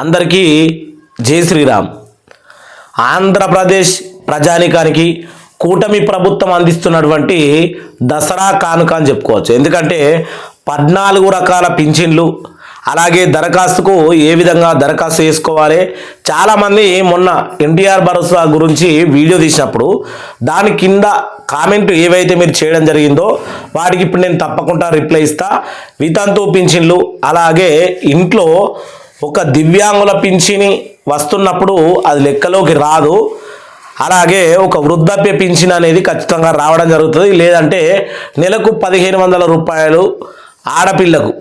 అందరికీ జై శ్రీరామ్. ఆంధ్రప్రదేశ్ ప్రజానికానికి కూటమి ప్రభుత్వం అందిస్తున్నటువంటి దసరా కానుక అని చెప్పుకోవచ్చు. ఎందుకంటే 14 రకాల పింఛన్లు, అలాగే దరఖాస్తుకు ఏ విధంగా దరఖాస్తు చేసుకోవాలి. చాలామంది మొన్న ఎన్టీఆర్ భరోసా గురించి వీడియో తీసినప్పుడు దాని కింద కామెంట్ ఏవైతే మీరు చేయడం జరిగిందో వాటికి ఇప్పుడు నేను తప్పకుండా రిప్లై ఇస్తా. వితంతు పింఛన్లు, అలాగే ఇంట్లో ఒక దివ్యాంగుల పింఛని వస్తున్నప్పుడు అది లెక్కలోకి రాదు. అలాగే ఒక వృద్ధాప్య పింఛన్ అనేది ఖచ్చితంగా రావడం జరుగుతుంది. లేదంటే నెలకు 1500 రూపాయలు ఆడపిల్లకు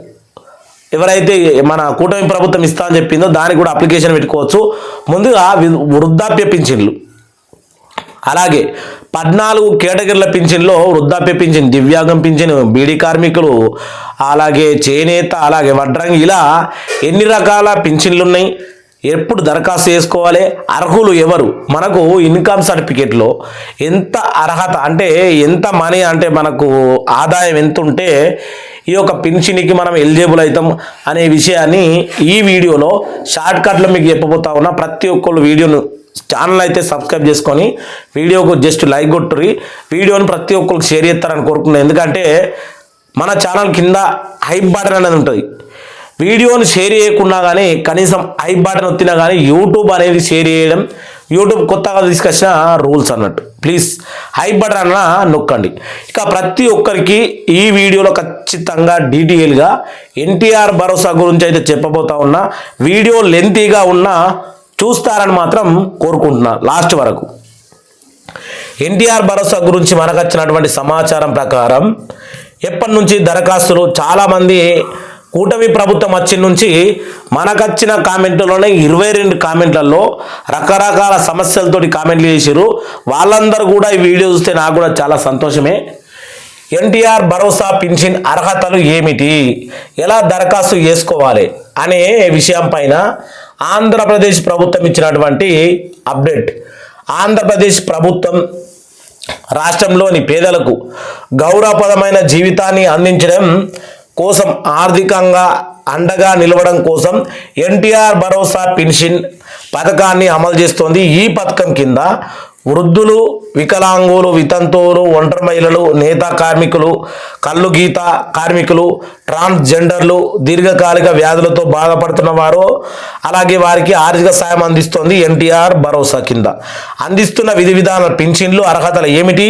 ఎవరైతే మన కూటమి ప్రభుత్వం ఇస్తా అని చెప్పిందో దానికి కూడా అప్లికేషన్ పెట్టుకోవచ్చు. ముందుగా వృద్ధాప్య పింఛన్లు, అలాగే 14 కేటగిరీల పింఛన్లో వృద్ధాప్య పింఛన్, దివ్యాంగం పింఛన్, బీడీ కార్మికులు, అలాగే చేనేత, అలాగే వడ్రంగి, ఇలా ఎన్ని రకాల పింఛన్లు ఉన్నాయి, ఎప్పుడు దరఖాస్తు చేసుకోవాలి, అర్హులు ఎవరు, మనకు ఇన్కమ్ సర్టిఫికేట్లో ఎంత అర్హత అంటే ఎంత మనీ అంటే మనకు ఆదాయం ఎంత ఉంటే ఈ యొక్క పింఛన్కి మనం ఎలిజిబుల్ అవుతాం అనే విషయాన్ని ఈ వీడియోలో షార్ట్కట్లో మీకు చెప్పబోతా ఉన్నా. ప్రతి ఒక్కళ్ళు వీడియోను ఛానల్ అయితే సబ్స్క్రైబ్ చేసుకొని వీడియోకు జస్ట్ లైక్ కొట్టుర్రి. వీడియోని ప్రతి ఒక్కరికి షేర్ చేస్తారని కోరుకున్నాను. ఎందుకంటే మన ఛానల్ కింద హైప్ బటన్ అనేది ఉంటుంది. వీడియోని షేర్ చేయకున్నా కానీ కనీసం హైప్ బటన్ వచ్చినా కానీ యూట్యూబ్ అనేది షేర్ చేయడం, యూట్యూబ్ కొత్తగా తీసుకొచ్చిన రూల్స్ అన్నట్టు. ప్లీజ్ హైప్ బటన్ అన్న నొక్కండి. ఇక ప్రతి ఒక్కరికి ఈ వీడియోలో ఖచ్చితంగా డీటెయిల్గా ఎన్టీఆర్ భరోసా గురించి అయితే చెప్పబోతా ఉన్నా. వీడియో లెంతీగా ఉన్నా చూస్తారని మాత్రం కోరుకుంటున్నా లాస్ట్ వరకు. ఎన్టీఆర్ భరోసా గురించి మనకు వచ్చినటువంటి సమాచారం ప్రకారం ఎప్పటి నుంచి దరఖాస్తులు, చాలామంది కూటమి ప్రభుత్వం వచ్చిన నుంచి మనకచ్చిన కామెంట్లోనే 22 కామెంట్లలో రకరకాల సమస్యలతోటి కామెంట్లు చేశారు. వాళ్ళందరూ కూడా ఈ వీడియో చూస్తే నాకు కూడా చాలా సంతోషమే. ఎన్టీఆర్ భరోసా పింఛన్ అర్హతలు ఏమిటి, ఎలా దరఖాస్తు చేసుకోవాలి అనే విషయం పైన ఆంధ్రప్రదేశ్ ప్రభుత్వం ఇచ్చినటువంటి అప్డేట్. ఆంధ్రప్రదేశ్ ప్రభుత్వం రాష్ట్రంలోని పేదలకు గౌరవప్రదమైన జీవితాన్ని అందించడం కోసం, ఆర్థికంగా అండగా నిలవడం కోసం ఎన్టీఆర్ భరోసా పెన్షన్ పథకాన్ని అమలు చేస్తోంది. ఈ పథకం కింద వృద్ధులు, వికలాంగులు, వితంతువులు, ఒంటరి మహిళలు, నేత కార్మికులు, కళ్ళు గీత కార్మికులు, ట్రాన్స్జెండర్లు, దీర్ఘకాలిక వ్యాధులతో బాధపడుతున్న వారు, అలాగే వారికి ఆర్థిక సాయం అందిస్తోంది ఎన్టీఆర్ భరోసా కింద. అందిస్తున్న విధి విధానాల పింఛన్లు అర్హతలు ఏమిటి,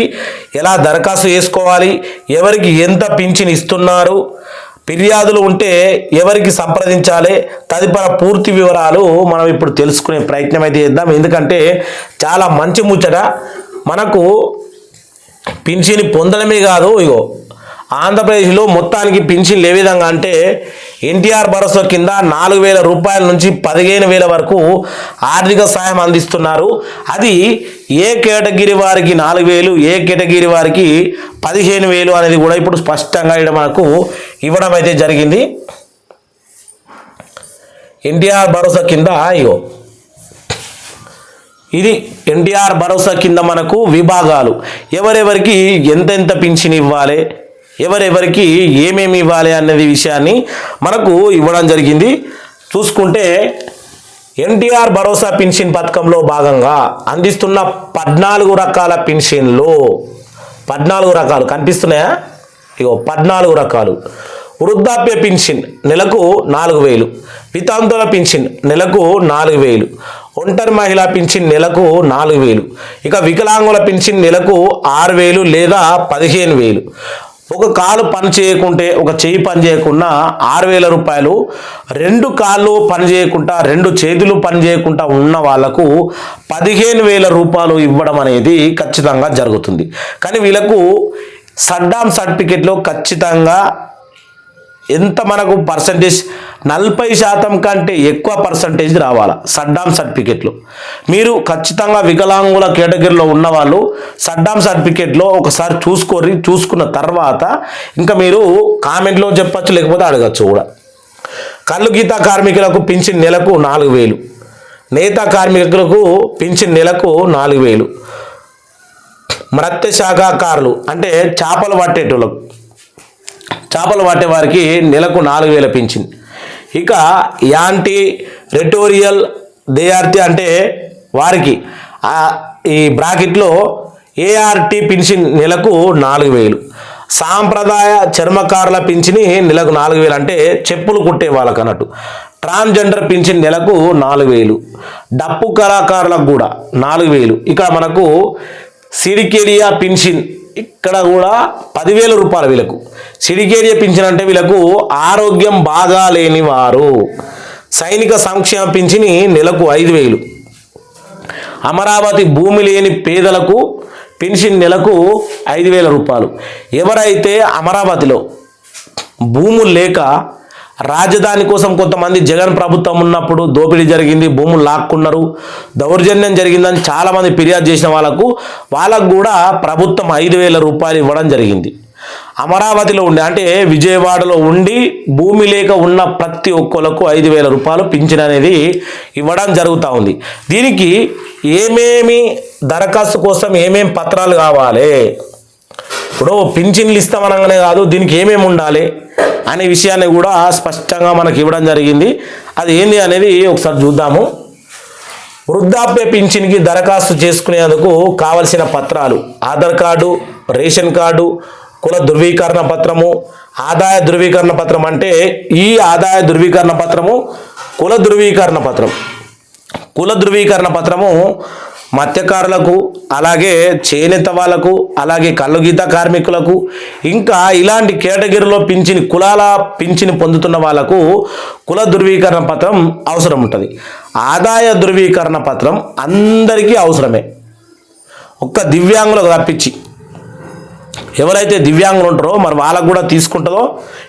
ఎలా దరఖాస్తు చేసుకోవాలి, ఎవరికి ఎంత పింఛన్ ఇస్తున్నారు, ఫిర్యాదులు ఉంటే ఎవరికి సంప్రదించాలి, తదుపరి పూర్తి వివరాలు మనం ఇప్పుడు తెలుసుకునే ప్రయత్నం అయితే చేద్దాం. ఎందుకంటే చాలా మంచి ముచ్చట. మనకు పింఛన్ పొందడమే కాదు, ఇగో ఆంధ్రప్రదేశ్లో మొత్తానికి పింఛన్లు ఏ విధంగా అంటే ఎన్టీఆర్ భరోసా కింద 4000 రూపాయల నుంచి 15,000 వరకు ఆర్థిక సాయం అందిస్తున్నారు. అది ఏ కేటగిరీ వారికి 4,000, ఏ కేటగిరీ వారికి 15,000 అనేది కూడా ఇప్పుడు స్పష్టంగా ఇక్కడ మనకు ఇవ్వడం అయితే జరిగింది. ఎన్టీఆర్ భరోసా కింద ఇగో ఇది ఎన్టీఆర్ భరోసా కింద మనకు విభాగాలు, ఎవరెవరికి ఎంతెంత పింఛన్ ఇవ్వాలి, ఎవరెవరికి ఏమేమి ఇవ్వాలి అన్నది విషయాన్ని మనకు ఇవ్వడం జరిగింది. చూసుకుంటే ఎన్టీఆర్ భరోసా పెన్షన్ పథకంలో భాగంగా అందిస్తున్న 14 రకాల పెన్షన్లు, 14 రకాలు కనిపిస్తున్నాయా, ఇగో 14 రకాలు. వృద్ధాప్య పెన్షన్ నెలకు 4,000, వితంతుల పెన్షన్ నెలకు 4,000, ఒంటరి మహిళా పెన్షన్ నెలకు 4,000, ఇక వికలాంగుల పెన్షన్ నెలకు 6,000 లేదా 15,000. ఒక కాలు పని చేయకుంటే, ఒక చెయ్యి పని చేయకుండా 6,000 రూపాయలు, 2 కాళ్ళు పని చేయకుండా, 2 చేతులు పని చేయకుండా ఉన్న వాళ్లకు 15,000 రూపాయలు ఇవ్వడం అనేది ఖచ్చితంగా జరుగుతుంది. కానీ వీళ్ళకు సడ్డాం సర్టిఫికెట్లో ఖచ్చితంగా ఎంత మనకు పర్సంటేజ్ 40% కంటే ఎక్కువ పర్సంటేజ్ రావాలా సడ్డాం సర్టిఫికెట్లో. మీరు ఖచ్చితంగా వికలాంగుల కేటగిరీలో ఉన్నవాళ్ళు సడ్డాం సర్టిఫికెట్లో ఒకసారి చూసుకున్న తర్వాత ఇంకా మీరు కామెంట్లో చెప్పచ్చు, లేకపోతే అడగచ్చు కూడా. కళ్ళు గీత కార్మికులకు పింఛన్ నెలకు 4,000, నేత కార్మికులకు పింఛన్ నెలకు 4,000, మత్స్య శాఖాకారులు అంటే చేపలు పట్టే వారికి నెలకు 4,000 పింఛన్, ఇక యాంటీ రెటోరియల్ దేఆర్టీ అంటే వారికి ఈ బ్రాకెట్లో ఏఆర్టీ పింఛన్ నెలకు 4000, సాంప్రదాయ చర్మకారుల పింఛని నెలకు 4000 అంటే చెప్పులు కుట్టే వాళ్ళకు అన్నట్టు. ట్రాన్స్జెండర్ పింఛన్ నెలకు 4000, డప్పు కళాకారులకు కూడా 4000. ఇక మనకు సిడికేరియా పింఛన్ ఇక్కడ కూడా 10,000 రూపాయలు వీళ్ళకు. సిడికేరియా పింఛన్ అంటే వీళ్ళకు ఆరోగ్యం బాగా లేని వారు. సైనిక సంక్షేమ పింఛని నెలకు 5,000. అమరావతి భూమి లేని పేదలకు పెన్షన్ నెలకు 5,000 రూపాయలు. ఎవరైతే అమరావతిలో భూములు లేక రాజధాని కోసం కొంతమంది జగన్ ప్రభుత్వం ఉన్నప్పుడు దోపిడీ జరిగింది, భూములు లాక్కున్నారు, దౌర్జన్యం జరిగిందని చాలామంది ఫిర్యాదు చేసిన వాళ్ళకు కూడా ప్రభుత్వం 5,000 రూపాయలు ఇవ్వడం జరిగింది. అమరావతిలో ఉండి అంటే విజయవాడలో ఉండి భూమి లేక ఉన్న ప్రతి ఒక్కరికి 5,000 రూపాయలు పింఛన్ అనేది ఇవ్వడం జరుగుతూ ఉంది. దీనికి ఏమేమి దరఖాస్తు కోసం ఏమేమి పత్రాలు కావాలి, ఇప్పుడు పింఛన్లు ఇస్తామనగానే కాదు దీనికి ఏమేమి ఉండాలి అనే విషయాన్ని కూడా స్పష్టంగా మనకి ఇవ్వడం జరిగింది. అది ఏంది అనేది ఒకసారి చూద్దాము. వృద్ధాప్య పింఛన్కి దరఖాస్తు చేసుకునేందుకు కావలసిన పత్రాలు: ఆధార్ కార్డు, రేషన్ కార్డు, కుల ధృవీకరణ పత్రము, ఆదాయ ధృవీకరణ పత్రం అంటే ఈ ఆదాయ ధృవీకరణ పత్రము, కుల ధృవీకరణ పత్రం. కుల ధృవీకరణ పత్రము మత్స్యకారులకు, అలాగే చేనేత వాళ్ళకు, అలాగే కల్లుగీత కార్మికులకు, ఇంకా ఇలాంటి కేటగిరీలో కులాల పింఛని పొందుతున్న వాళ్ళకు కుల ధృవీకరణ పత్రం అవసరం ఉంటుంది. ఆదాయ ధృవీకరణ పత్రం అందరికీ అవసరమే, ఒక్క దివ్యాంగులకు తప్పించి. ఎవరైతే దివ్యాంగులు ఉంటారో మరి వాళ్ళకు కూడా తీసుకుంటుందో.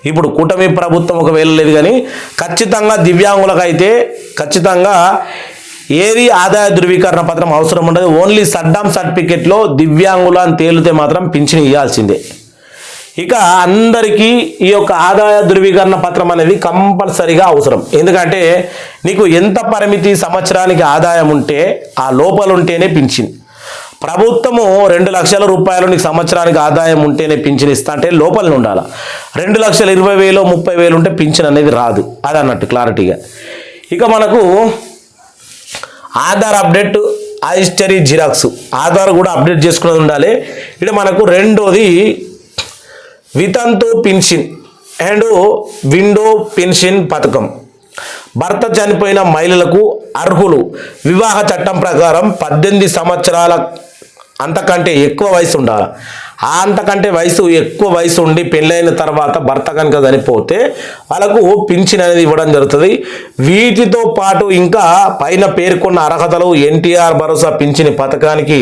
ఇప్పుడు కూటమి ప్రభుత్వం ఒకవేళ లేదు కానీ ఖచ్చితంగా దివ్యాంగులకైతే ఖచ్చితంగా ఏది ఆదాయ ధృవీకరణ పత్రం అవసరం ఉండదు. ఓన్లీ సడ్డాం సర్టిఫికెట్లో దివ్యాంగులు అని తేలితే మాత్రం పింఛన్ ఇవ్వాల్సిందే. ఇక అందరికీ ఈ యొక్క ఆదాయ ధృవీకరణ పత్రం అనేది కంపల్సరీగా అవసరం. ఎందుకంటే నీకు ఎంత పరిమితి సంవత్సరానికి ఆదాయం ఉంటే ఆ లోపల ఉంటేనే పింఛన్. ప్రభుత్వము 2 లక్షల రూపాయలు నీకు సంవత్సరానికి ఆదాయం ఉంటేనే పింఛన్ ఇస్తా అంటే లోపలనే ఉండాలి. 2,20,000 30,000 ఉంటే పింఛన్ అనేది రాదు. అది అన్నట్టు క్లారిటీగా. ఇక మనకు Aadhaar update, history xerox, Aadhaar కూడా అప్డేట్ చేసుకునేది ఉండాలి. ఇక్కడ మనకు రెండోది వితంతు పెన్షన్ అండ్ విండో పెన్షన్ పథకం. భర్త చనిపోయిన మహిళలకు అర్హులు వివాహ చట్టం ప్రకారం 18 సంవత్సరాల అంతకంటే ఎక్కువ వయసు ఉండాలి. అంతకంటే ఎక్కువ వయసు ఉండి పెళ్ళైన తర్వాత భర్త కనుక చనిపోతే వాళ్ళకు పింఛన్ అనేది ఇవ్వడం జరుగుతుంది. వీటితో పాటు ఇంకా పైన పేర్కొన్న అర్హతలు ఎన్టీఆర్ భరోసా పింఛన్ పథకానికి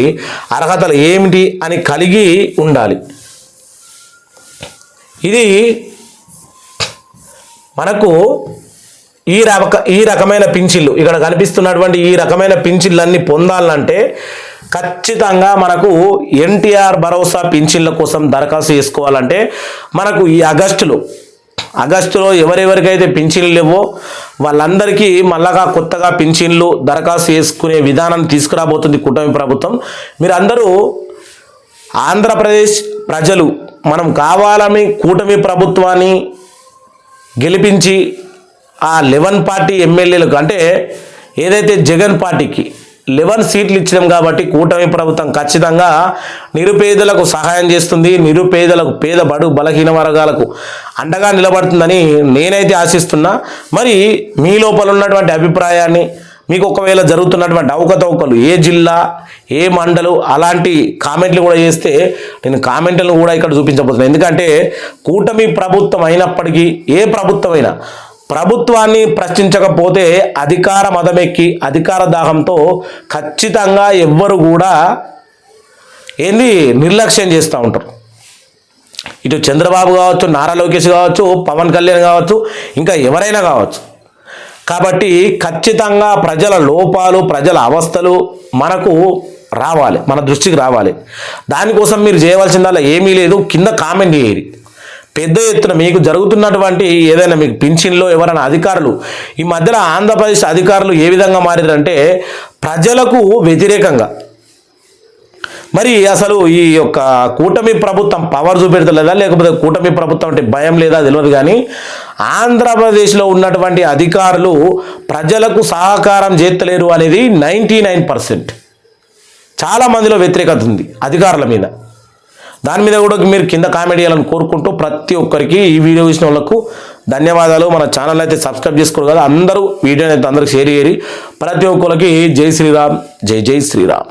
అర్హతలు ఏమిటి అని కలిగి ఉండాలి. ఇది మనకు ఈ రకమైన పింఛన్లు ఇక్కడ కనిపిస్తున్నటువంటి ఈ రకమైన పింఛన్లన్నీ పొందాలంటే ఖచ్చితంగా మనకు ఎన్టీఆర్ భరోసా పింఛన్ల కోసం దరఖాస్తు చేసుకోవాలంటే మనకు ఈ ఆగస్టులో ఎవరెవరికైతే పింఛన్లు లేవో వాళ్ళందరికీ మళ్ళా కొత్తగా పింఛన్లు దరఖాస్తు చేసుకునే విధానం తీసుకురాబోతుంది కూటమి ప్రభుత్వం. మీరందరూ ఆంధ్రప్రదేశ్ ప్రజలు మనం కావాలని కూటమి ప్రభుత్వాన్ని గెలిపించి ఆ 11 పార్టీ ఎమ్మెల్యేలకు అంటే ఏదైతే జగన్ పార్టీకి 11 సీట్లు ఇచ్చినాం కాబట్టి కూటమి ప్రభుత్వం ఖచ్చితంగా నిరుపేదలకు సహాయం చేస్తుంది, నిరుపేదలకు పేద బడు బలహీన వర్గాలకు అండగా నిలబడుతుందని నేనైతే ఆశిస్తున్నా. మరి మీ లోపల ఉన్నటువంటి అభిప్రాయాన్ని, మీకు ఒకవేళ జరుగుతున్నటువంటి అవకతవకలు ఏ జిల్లా ఏ మండలు అలాంటి కామెంట్లు కూడా చేస్తే నేను కామెంట్లను కూడా ఇక్కడ చూపించబోతున్నాను. ఎందుకంటే కూటమి ప్రభుత్వం అయినప్పటికీ ఏ ప్రభుత్వమైనా ప్రభుత్వాన్ని ప్రశ్నించకపోతే అధికార మదమెక్కి అధికార దాహంతో ఖచ్చితంగా ఎవ్వరు కూడా నిర్లక్ష్యం చేస్తూ ఉంటారు. ఇటు చంద్రబాబు కావచ్చు, నారా లోకేష్ కావచ్చు, పవన్ కళ్యాణ్ కావచ్చు, ఇంకా ఎవరైనా కావచ్చు. కాబట్టి ఖచ్చితంగా ప్రజల లోపాలు, ప్రజల అవస్థలు మనకు రావాలి, మన దృష్టికి రావాలి. దానికోసం మీరు చేయవలసిందల్లా ఏమీ లేదు, కింద కామెంట్ చేయండి. పెద్ద ఎత్తున మీకు జరుగుతున్నటువంటి ఏదైనా మీకు పింఛన్లో ఎవరైనా అధికారులు ఈ మధ్యలో ఆంధ్రప్రదేశ్ అధికారులు ఏ విధంగా మారారంటే ప్రజలకు వ్యతిరేకంగా మరి అసలు ఈ యొక్క కూటమి ప్రభుత్వం పవర్ చూపెడతలేదా, లేకపోతే కూటమి ప్రభుత్వం అంటే భయం లేదా తెలియదు, కానీ ఆంధ్రప్రదేశ్లో ఉన్నటువంటి అధికారులు ప్రజలకు సహకారం చేస్తలేరు అనేది 99%. చాలా మందిలో వ్యతిరేకత ఉంది అధికారుల మీద. దాని మీద కూడా మీరు కింద కామెంట్ చేయాలని కోరుకుంటూ, ప్రతి ఒక్కరికి ఈ వీడియో చూసిన వాళ్ళకు ధన్యవాదాలు. మన ఛానల్ అయితే సబ్స్క్రైబ్ చేసుకోరు కదా, అందరూ వీడియోని అయితే అందరికి షేర్ చేయరి. ప్రతి ఒక్కరికి జై శ్రీరామ్, జై జై శ్రీరామ్.